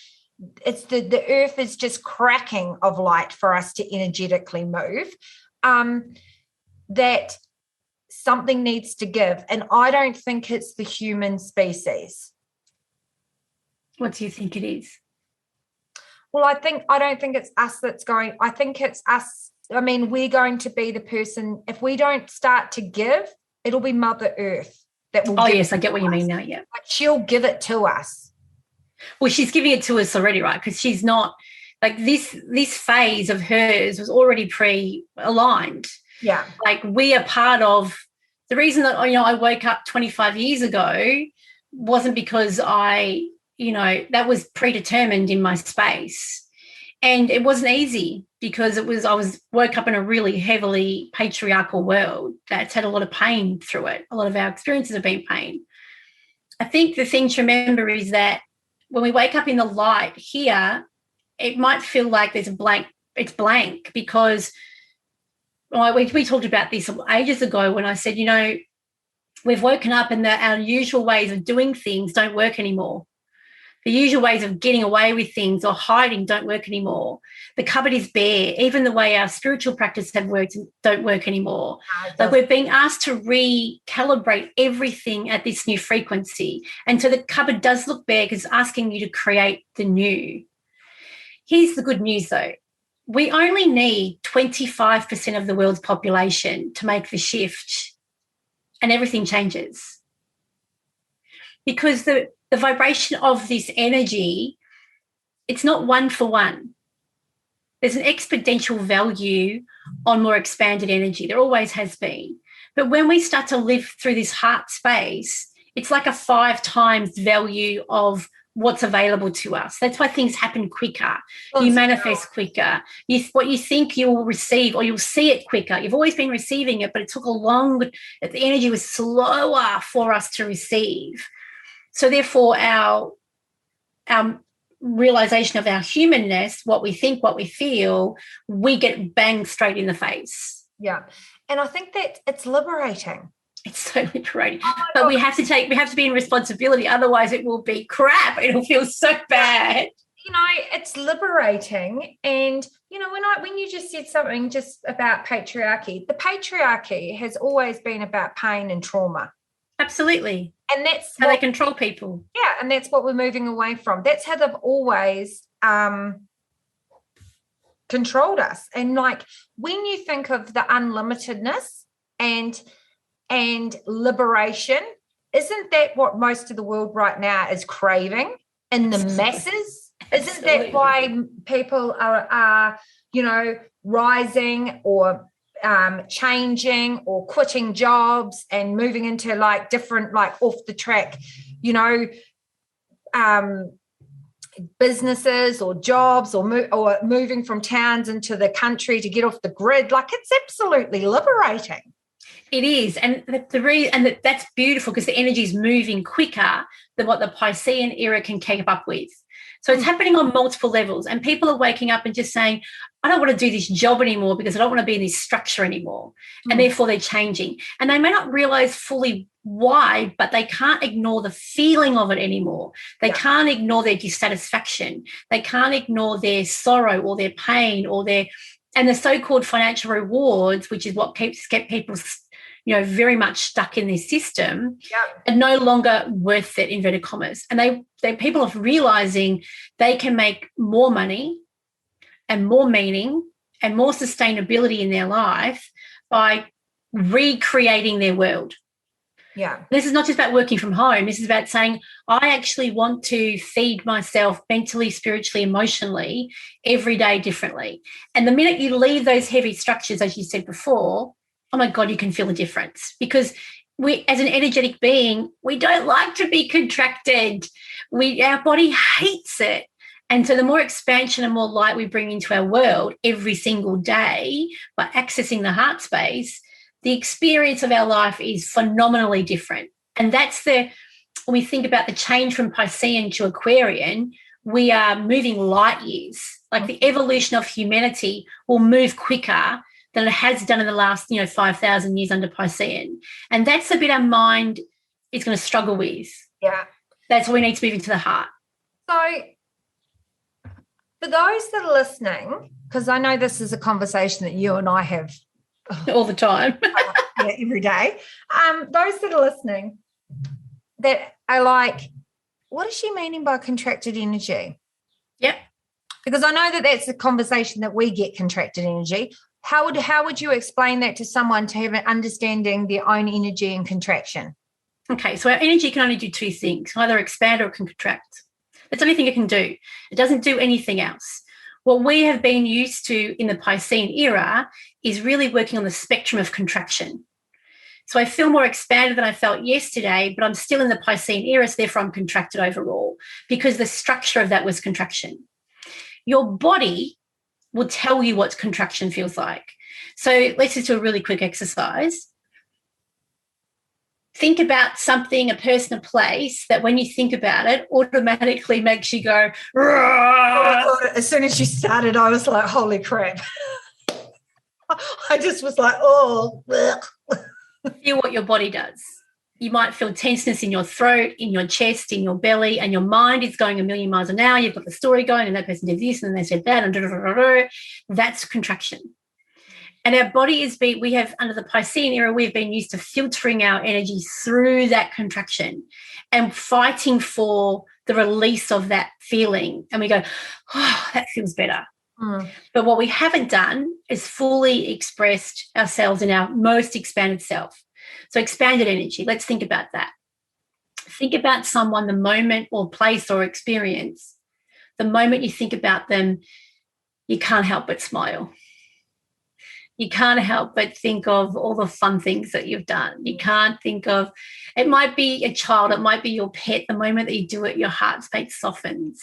it's the earth is just cracking of light for us to energetically move. That something needs to give, and I don't think it's the human species. What do you think it is? Well, I don't think it's us that's going. I think it's us. I mean, we're going to be the person. If we don't start to give, it'll be Mother Earth that will. Oh, yes, I get what you mean now. Yeah, like, she'll give it to us. Well, she's giving it to us already, right? Because she's not like this phase of hers was already pre-aligned. Yeah, like we are part of the reason that, you know, I woke up 25 years ago wasn't because that was predetermined in my space. And it wasn't easy, because I woke up in a really heavily patriarchal world that's had a lot of pain through it. A lot of our experiences have been pain. I think the thing to remember is that when we wake up in the light here, it might feel like there's it's blank, because we talked about this ages ago when I said, you know, we've woken up and our usual ways of doing things don't work anymore. The usual ways of getting away with things or hiding don't work anymore. The cupboard is bare. Even the way our spiritual practices have worked don't work anymore. Like, we're being asked to recalibrate everything at this new frequency. And so the cupboard does look bare, because it's asking you to create the new. Here's the good news, though. We only need 25% of the world's population to make the shift, and everything changes. Because the vibration of this energy, it's not one for one. There's an exponential value on more expanded energy. There always has been. But when we start to live through this heart space, it's like a 5 times value of what's available to us. That's why things happen quicker. You manifest quicker. What you think you will receive, or you'll see it quicker. You've always been receiving it, but it took the energy was slower for us to receive. So therefore, our realization of our humanness, what we think, what we feel, we get banged straight in the face. Yeah. And I think that it's liberating. It's so liberating. But we have to be in responsibility. Otherwise it will be crap. It'll feel so bad. You know, it's liberating. And, you know, when you just said something just about patriarchy, the patriarchy has always been about pain and trauma. Absolutely. And that's how they control people. Yeah, and that's what we're moving away from. That's how they've always controlled us. And, like, when you think of the unlimitedness and liberation, isn't that what most of the world right now is craving in the masses? Isn't that why people are you know, rising or changing or quitting jobs and moving into like different, like off the track, you know, businesses or jobs, or moving from towns into the country to get off the grid? Like, it's absolutely liberating. It is, and that's beautiful, because the energy is moving quicker than what the Piscean era can keep up with. So it's happening on multiple levels, and people are waking up and just saying, I don't want to do this job anymore because I don't want to be in this structure anymore. And therefore they're changing. And they may not realize fully why, but they can't ignore the feeling of it anymore. They can't ignore their dissatisfaction. They can't ignore their sorrow or their pain or the so-called financial rewards, which is what kept people very much stuck in this system, Yep. are no longer worth it, inverted commas. And they people are realizing they can make more money and more meaning and more sustainability in their life by recreating their world. Yeah. This is not just about working from home. This is about saying, I actually want to feed myself mentally, spiritually, emotionally every day differently. And the minute you leave those heavy structures, as you said before, oh my God, you can feel a difference. Because we, as an energetic being, we don't like to be contracted. Our body hates it. And so the more expansion and more light we bring into our world every single day by accessing the heart space, the experience of our life is phenomenally different. And that's when we think about the change from Piscean to Aquarian, we are moving light years. Like the evolution of humanity will move quicker than it has done in the last, 5,000 years under Piscean. And that's the bit our mind is going to struggle with. Yeah. That's why we need to move into the heart. So for those that are listening, because I know this is a conversation that you and I have all the time. Every day. Those that are listening that are like, what is she meaning by contracted energy? Yep. Because I know that that's the conversation that we get, contracted energy. How would you explain that to someone to have an understanding their own energy and contraction? Okay, so our energy can only do two things, either expand or it can contract. That's the only thing it can do. It doesn't do anything else. What we have been used to in the Piscean era is really working on the spectrum of contraction. So I feel more expanded than I felt yesterday, but I'm still in the Piscean era, so therefore I'm contracted overall because the structure of that was contraction. Your body will tell you what contraction feels like. So let's just do a really quick exercise. Think about something, a person, a place that when you think about it automatically makes you go, as soon as you started, I was like, holy crap. I just was like, oh. Feel what your body does. You might feel tenseness in your throat, in your chest, in your belly, and your mind is going a million miles an hour. You've got the story going, and that person did this, and then they said that, and that's contraction. And our body we have, under the Piscean era, we've been used to filtering our energy through that contraction and fighting for the release of that feeling. And we go, oh, that feels better. But what we haven't done is fully expressed ourselves in our most expanded self. So expanded energy, let's think about that. Think about someone, the moment or place or experience. The moment you think about them, you can't help but smile. You can't help but think of all the fun things that you've done. You can't think of, it might be a child, it might be your pet. The moment that you do it, your heart space softens.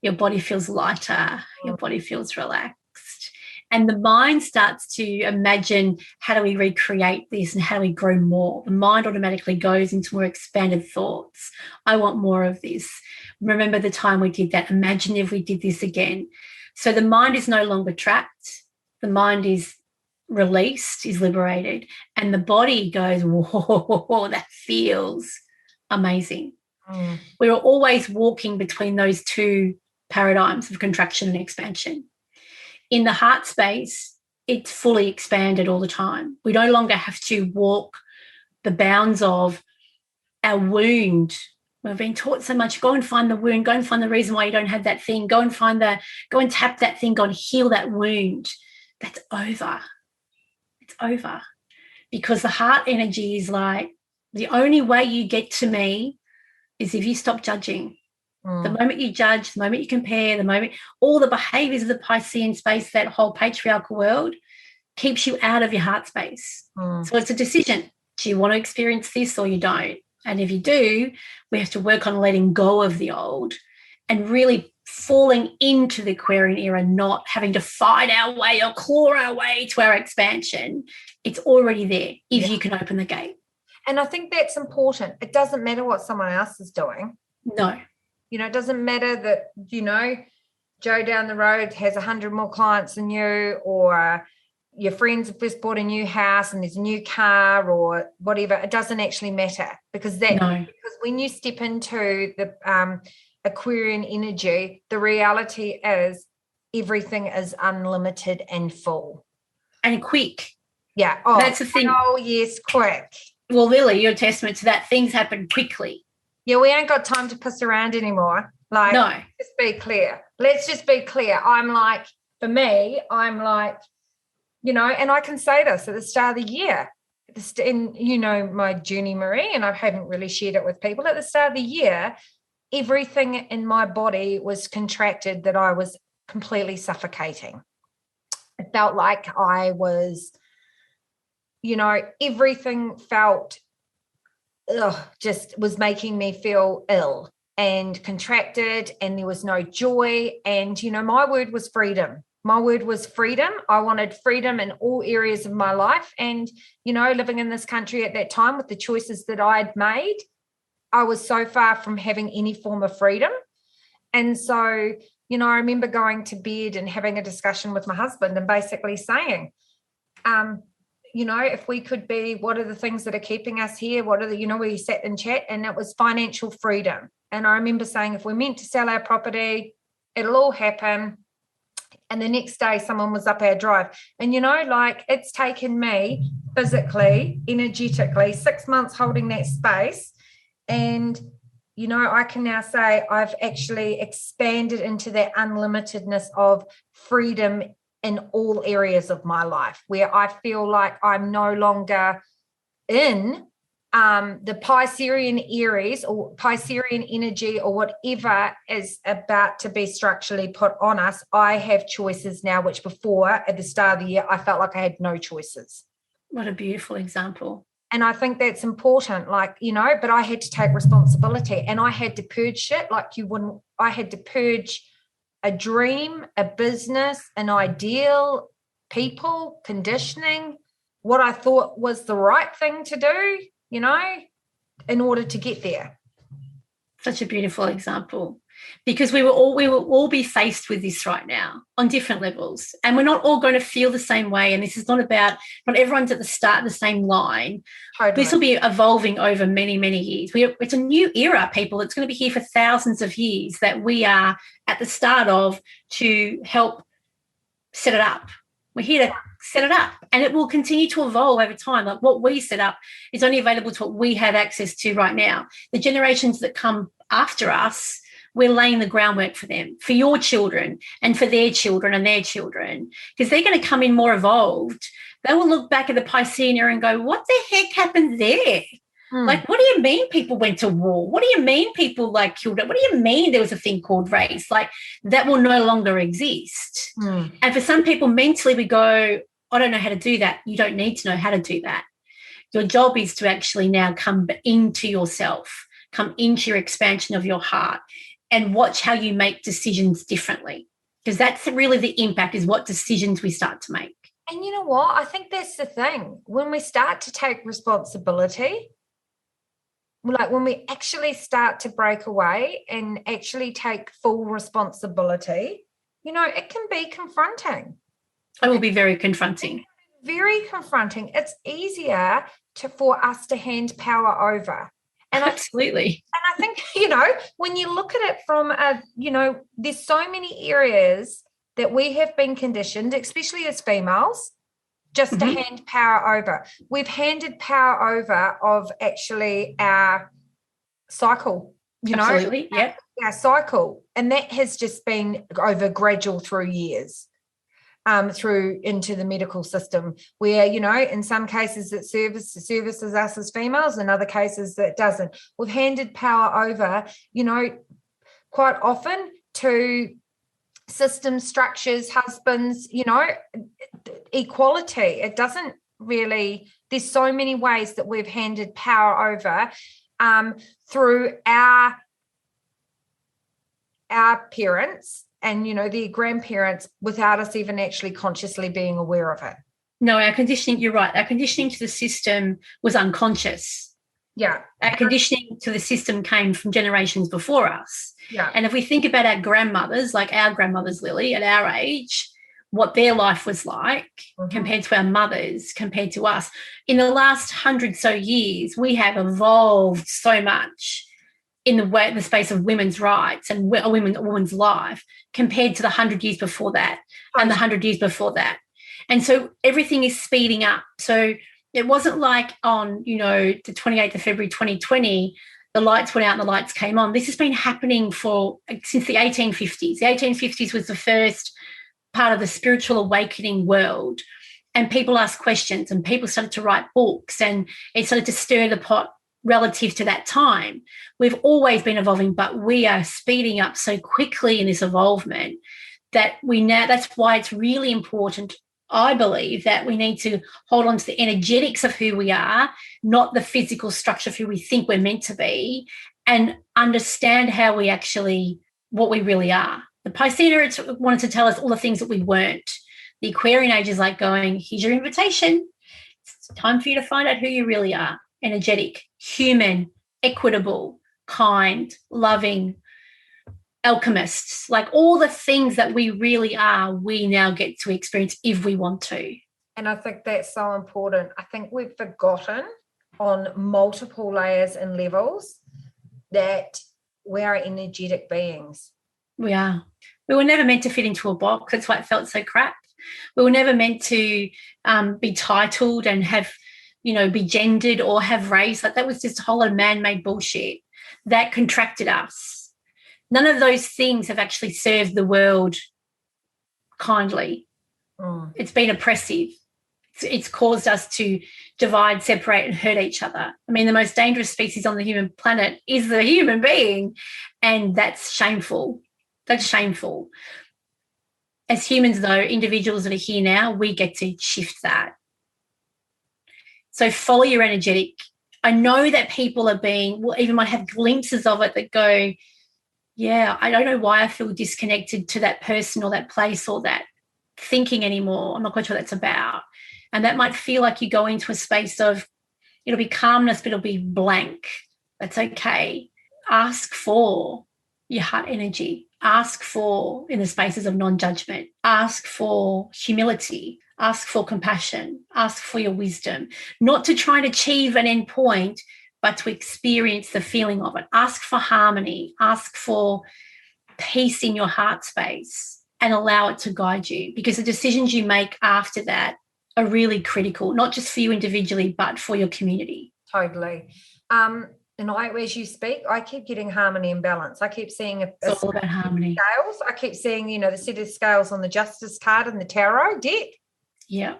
Your body feels lighter. Your body feels relaxed. And the mind starts to imagine, how do we recreate this and how do we grow more? The mind automatically goes into more expanded thoughts. I want more of this. Remember the time we did that. Imagine if we did this again. So the mind is no longer trapped. The mind is released, is liberated, and the body goes, whoa, that feels amazing. We're always walking between those two paradigms of contraction and expansion. In the heart space, it's fully expanded all the time. We no longer have to walk the bounds of our wound. We've been taught so much, go and find the wound, go and find the reason why you don't have that thing, go and tap that thing, go and heal that wound. That's over. It's over, because the heart energy is like, the only way you get to me is if you stop judging. The moment you judge, the moment you compare, the moment all the behaviors of the Piscean space, that whole patriarchal world, keeps you out of your heart space. So it's a decision. Do you want to experience this or you don't? And if you do, we have to work on letting go of the old and really falling into the Aquarian era, not having to fight our way or claw our way to our expansion. It's already there if you can open the gate. And I think that's important. It doesn't matter what someone else is doing. No. It doesn't matter that, Joe down the road has 100 more clients than you, or your friends have just bought a new house and there's a new car or whatever. It doesn't actually matter because when you step into the Aquarian energy, the reality is everything is unlimited and full. And quick. Yeah. Oh, that's the thing. Oh, yes, quick. Well, Lily, you're a testament to that. Things happen quickly. Yeah, we ain't got time to piss around anymore. Like, no. Just be clear. Let's just be clear. For me, and I can say this at the start of the year, in my journey, Maree, and I haven't really shared it with people. At the start of the year, everything in my body was contracted that I was completely suffocating. It felt like I was, everything felt, just was making me feel ill and contracted, and there was no joy. And, my word was freedom. My word was freedom. I wanted freedom in all areas of my life. And, living in this country at that time with the choices that I'd made, I was so far from having any form of freedom. And so, I remember going to bed and having a discussion with my husband and basically saying, if we could be, what are the things that are keeping us here? What are we sat and chat, and it was financial freedom. And I remember saying, if we're meant to sell our property, it'll all happen. And the next day someone was up our drive. And, it's taken me physically, energetically, 6 months holding that space. And, I can now say I've actually expanded into that unlimitedness of freedom in all areas of my life, where I feel like I'm no longer in the Piscean Aries or Piscean energy or whatever is about to be structurally put on us. I have choices now, which before at the start of the year, I felt like I had no choices. What a beautiful example. And I think that's important, but I had to take responsibility, and I had to purge shit like you wouldn't. I had to purge a dream, a business, an ideal, people, conditioning, what I thought was the right thing to do, in order to get there. Such a beautiful example, because we will all be faced with this right now on different levels, and we're not all going to feel the same way. And this is not everyone's at the start of the same line. Totally. This will be evolving over many, many years. It's a new era, people. It's going to be here for thousands of years that we are at the start of to help set it up. We're here to set it up, and it will continue to evolve over time. Like what we set up is only available to what we have access to right now. The generations that come after us, we're laying the groundwork for them, for your children and for their children and their children, because they're going to come in more evolved. They will look back at the Piscean era and go, what the heck happened there? Like, what do you mean people went to war? What do you mean people killed it? What do you mean there was a thing called race? Like, that will no longer exist. And for some people mentally, we go, I don't know how to do that. You don't need to know how to do that. Your job is to actually now come into yourself, come into your expansion of your heart, and watch how you make decisions differently, because that's really the impact, is what decisions we start to make. And you know what? I think that's the thing. When we start to take responsibility, like when we actually start to break away and actually take full responsibility, it can be confronting. It will be very confronting. Very confronting. It's easier for us to hand power over. And absolutely. I think, when you look at it from there's so many areas that we have been conditioned, especially as females, just to hand power over. We've handed power over of actually our cycle, absolutely. Yep. Our cycle. And that has just been over gradual through years. Through into the medical system, where, in some cases it services us as females, in other cases it doesn't. We've handed power over, quite often to system structures, husbands, equality. It doesn't really, there's so many ways that we've handed power over through our parents and, their grandparents, without us even actually consciously being aware of it. No, our conditioning, you're right. Our conditioning to the system was unconscious. Yeah. Our conditioning to the system came from generations before us. Yeah. And if we think about our grandmothers, like our grandmothers, Lily, at our age, what their life was like compared to our mothers, compared to us, in the last 100 so years, we have evolved so much in the space of women's rights and a woman's life compared to the 100 years before that and the 100 years before that. And so everything is speeding up. So it wasn't like on, the 28th of February 2020, the lights went out and the lights came on. This has been happening since the 1850s. The 1850s was the first part of the spiritual awakening world. And people asked questions and people started to write books, and it started to stir the pot relative to that time. We've always been evolving, but we are speeding up so quickly in this evolvement that that's why it's really important, I believe, that we need to hold on to the energetics of who we are, not the physical structure of who we think we're meant to be, and understand what we really are. The Piscean era wanted to tell us all the things that we weren't. The Aquarian age is like going, here's your invitation. It's time for you to find out who you really are. Energetic, human, equitable, kind, loving, alchemists, like all the things that we really are, we now get to experience if we want to. And I think that's so important. I think we've forgotten on multiple layers and levels that we are energetic beings. We are. We were never meant to fit into a box. That's why it felt so crap. We were never meant to be titled and have, be gendered or have race. Like that was just a whole lot of man-made bullshit that contracted us. None of those things have actually served the world kindly. It's been oppressive. It's caused us to divide, separate, and hurt each other. I mean, the most dangerous species on the human planet is the human being, and that's shameful. That's shameful. As humans, though, individuals that are here now, we get to shift that. So follow your energetic. I know that people even might have glimpses of it that go, yeah, I don't know why I feel disconnected to that person or that place or that thinking anymore. I'm not quite sure what that's about. And that might feel like you go into a space of, it'll be calmness, but it'll be blank. That's okay. Ask for your heart energy. Ask for, in the spaces of non-judgment, ask for humility, ask for compassion, ask for your wisdom, not to try and achieve an end point, but to experience the feeling of it. Ask for harmony, ask for peace in your heart space, and allow it to guide you, because the decisions you make after that are really critical, not just for you individually, but for your community. Totally. And as you speak, I keep getting harmony and balance. I keep seeing it's all about harmony. Scales. I keep seeing, the set of scales on the Justice card and the Tarot deck. Yeah,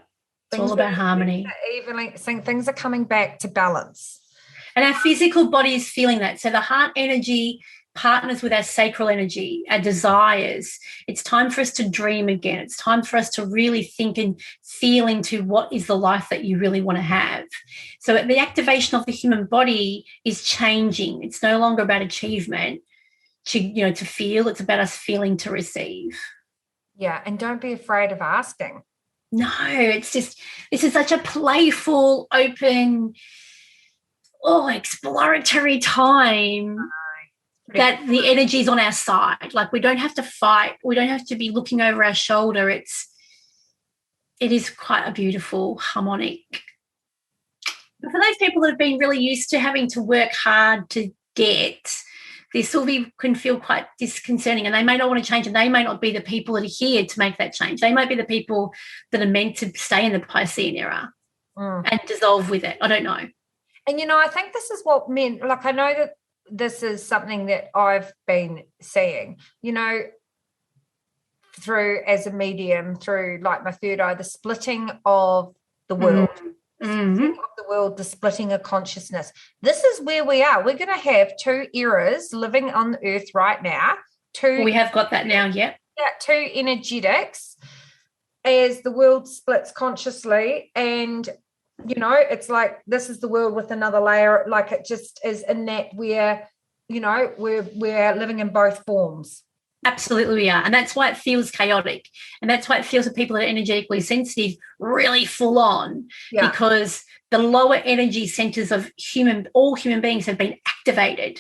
it's all about harmony. Even saying things are coming back to balance. And our physical body is feeling that. So the heart energy partners with our sacral energy, our desires. It's time for us to dream again. It's time for us to really think and feel into what is the life that you really want to have. So the activation of the human body is changing. It's no longer about achievement to feel. It's about us feeling to receive. Yeah, and don't be afraid of asking. No, it's just, this is such a playful, open, exploratory time. That the energy is on our side. Like, we don't have to fight. We don't have to be looking over our shoulder. It is quite a beautiful harmonic. But for those people that have been really used to having to work hard to get, this can feel quite disconcerting, and they may not want to change, and they may not be the people that are here to make that change. They might be the people that are meant to stay in the Piscean era and dissolve with it. I don't know. And, I think this is what men, like, I know that this is something that I've been seeing, through as a medium, through like my third eye, the splitting of the world, the splitting of consciousness. This is where we are. We're going to have two eras living on the earth right now. We have got that now, yep. Yeah, two energetics as the world splits consciously, and it's like this is the world with another layer, like it just is in that we're living in both forms. Absolutely we are. And that's why it feels chaotic. And that's why it feels, for people that are energetically sensitive, really full on, because the lower energy centers of all human beings have been activated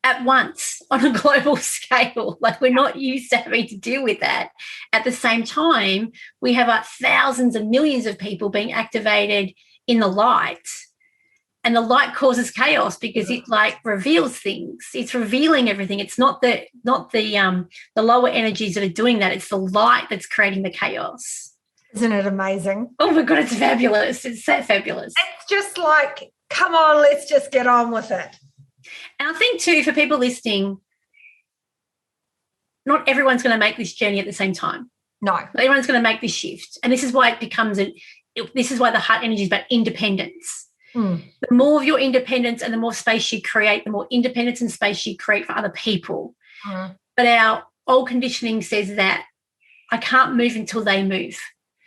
at once on a global scale. Like, we're not used to having to deal with that. At the same time, we have thousands and millions of people being activated in the light, and the light causes chaos because it reveals things. It's revealing everything. It's not the lower energies that are doing that. It's the light that's creating the chaos. Isn't it amazing? Oh my God, it's fabulous. It's so fabulous. It's just like, come on, let's just get on with it. And I think too, for people listening, not everyone's going to make this journey at the same time. No. Not everyone's going to make this shift. And this is why this is why the heart energy is about independence. The more of your independence and the more space you create, the more independence and space you create for other people. But our old conditioning says that I can't move until they move.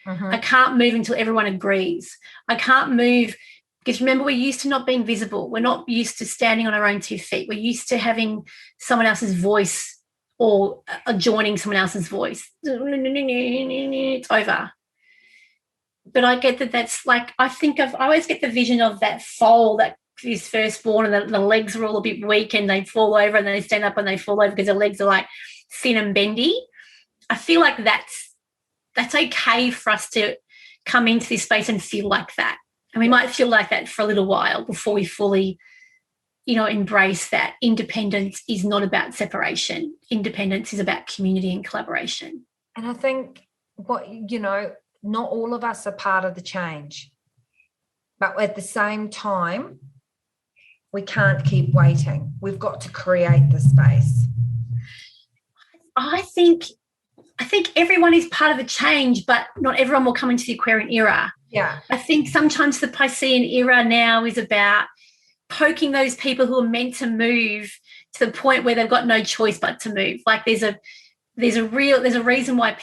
I can't move until everyone agrees. I can't move because, remember, we're used to not being visible. We're not used to standing on our own 2 feet. We're used to having someone else's voice or joining someone else's voice. It's over. But I get that that's like, I always get the vision of that foal that is first born and the legs are all a bit weak and they fall over and then they stand up and they fall over because their legs are like thin and bendy. I feel like that's okay for us to come into this space and feel like that. And we might feel like that for a little while before we fully, embrace that independence is not about separation. Independence is about community and collaboration. And I think not all of us are part of the change. But at the same time, we can't keep waiting. We've got to create the space. I think everyone is part of the change, but not everyone will come into the Aquarian era. Yeah. I think sometimes the Piscean era now is about poking those people who are meant to move to the point where they've got no choice but to move. Like there's a reason why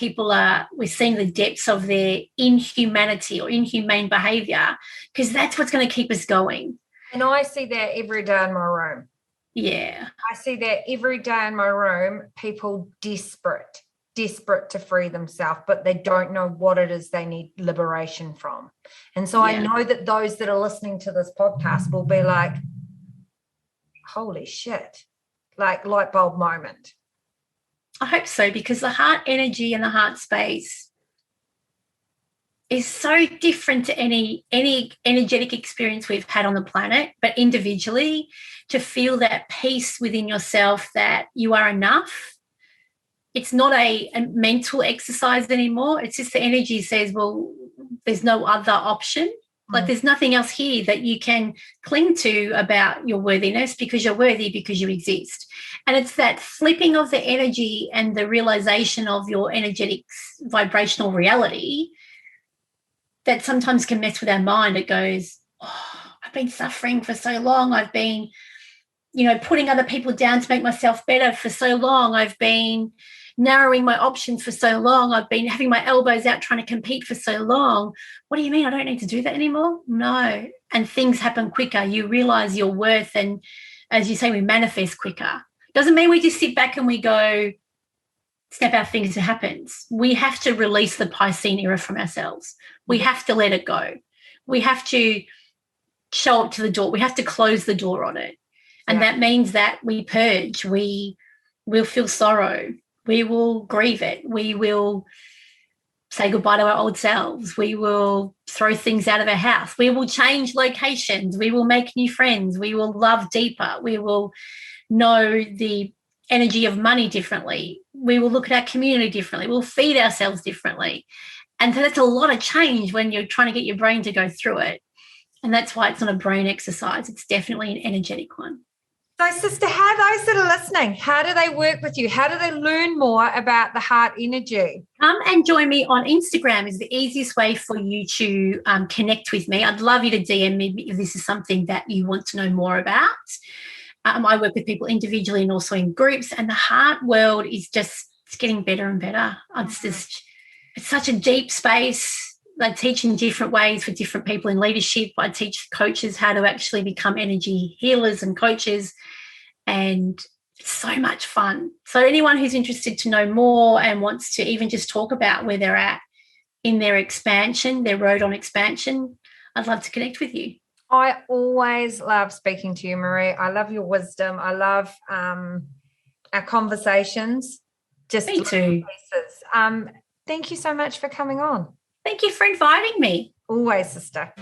we're seeing the depths of their inhumanity or inhumane behaviour, because that's what's going to keep us going. And I see that every day in my room. Yeah. I see that every day in my room, people desperate to free themselves, but they don't know what it is they need liberation from. And so I know that those that are listening to this podcast will be like, holy shit, like light bulb moment. I hope so, because the heart energy and the heart space is so different to any energetic experience we've had on the planet, but individually, to feel that peace within yourself that you are enough. It's not a mental exercise anymore. It's just the energy says, well, there's no other option. Like there's nothing else here that you can cling to about your worthiness, because you're worthy because you exist. And it's that flipping of the energy and the realization of your energetic vibrational reality that sometimes can mess with our mind. It goes, oh, I've been suffering for so long. I've been, putting other people down to make myself better for so long. I've been narrowing my options for so long. I've been having my elbows out trying to compete for so long. What do you mean I don't need to do that anymore? No. And things happen quicker. You realize your worth, and as you say, we manifest quicker. Doesn't mean we just sit back and we go, snap our fingers, it happens. We have to release the Piscean era from ourselves. We have to let it go. We have to show up to the door. We have to close the door on it. And that means that we purge. We will feel sorrow. We will grieve it. We will say goodbye to our old selves. We will throw things out of our house. We will change locations. We will make new friends. We will love deeper. We will know the energy of money differently. We will look at our community differently. We'll feed ourselves differently. And so that's a lot of change when you're trying to get your brain to go through it. And that's why it's not a brain exercise. It's definitely an energetic one. So, sister, how those that are listening, how do they work with you? How do they learn more about the heart energy? Come and join me on Instagram is the easiest way for you to connect with me. I'd love you to DM me if this is something that you want to know more about. I work with people individually and also in groups, and the heart world is just getting better and better. It's such a deep space. I teach in different ways for different people in leadership. I teach coaches how to actually become energy healers and coaches, and it's so much fun. So anyone who's interested to know more and wants to even just talk about where they're at in their expansion, their road on expansion, I'd love to connect with you. I always love speaking to you, Maree. I love your wisdom. I love our conversations. Just me too. Thank you so much for coming on. Thank you for inviting me. Always, sister.